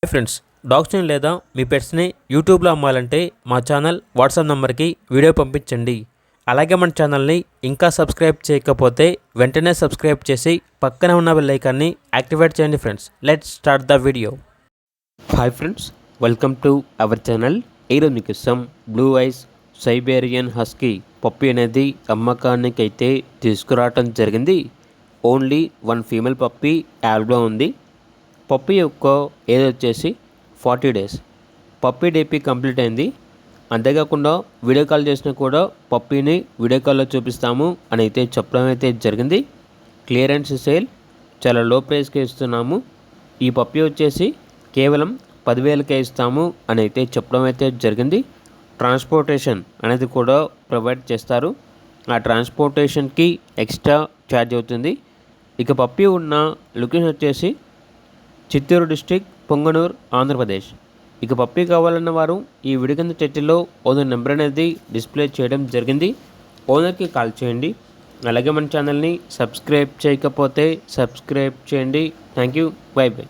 Hi friends, డాగ్స్ని లేదా మీ పెట్స్ని యూట్యూబ్లో అమ్మాలంటే మా ఛానల్ వాట్సాప్ నెంబర్కి వీడియో పంపించండి. అలాగే మన ఛానల్ని ఇంకా సబ్స్క్రైబ్ చేయకపోతే వెంటనే సబ్స్క్రైబ్ చేసి పక్కనే ఉన్న బెల్ ఐకాన్ని యాక్టివేట్ చేయండి. Friends, let's start the video. Hi friends, welcome to our channel. ఈరోజు మీకోసం బ్లూ ఐస్ సైబేరియన్ హస్కీ పప్పి అనేది అమ్మకానికి అయితే తీసుకురావటం జరిగింది. ఓన్లీ వన్ ఫీమేల్ పప్పి యావ్లో ఉంది. పప్పి యొక్క ఏజ్ వచ్చేసి 40 days. పప్పి డేపీ కంప్లీట్ అయింది. అంతేకాకుండా వీడియో కాల్ చేసినా కూడా పప్పీని వీడియో కాల్లో చూపిస్తాము అని అయితే చెప్పడం అయితే జరిగింది. క్లియరెన్స్ సేల్, చాలా లో ప్రైస్కే ఇస్తున్నాము. ఈ పప్పి వచ్చేసి కేవలం 10,000కే ఇస్తాము అని అయితే చెప్పడం అయితే జరిగింది. ట్రాన్స్పోర్టేషన్ అనేది కూడా ప్రొవైడ్ చేస్తారు. ఆ ట్రాన్స్పోర్టేషన్కి ఎక్స్ట్రా ఛార్జ్ అవుతుంది. ఇక పప్పి ఉన్న లొకేషన్ వచ్చేసి చిత్తూరు డిస్టిక్, పొంగనూరు, ఆంధ్రప్రదేశ్. ఇక పప్పి కావాలన్న వారు ఈ వీడియో కింద టైటిల్లో ఓనర్ నెంబర్ అనేది డిస్ప్లే చేయడం జరిగింది. ఓనర్కి కాల్ చేయండి. అలాగే మన ఛానల్ని సబ్స్క్రైబ్ చేయకపోతే సబ్స్క్రైబ్ చేయండి. Thank you. By by.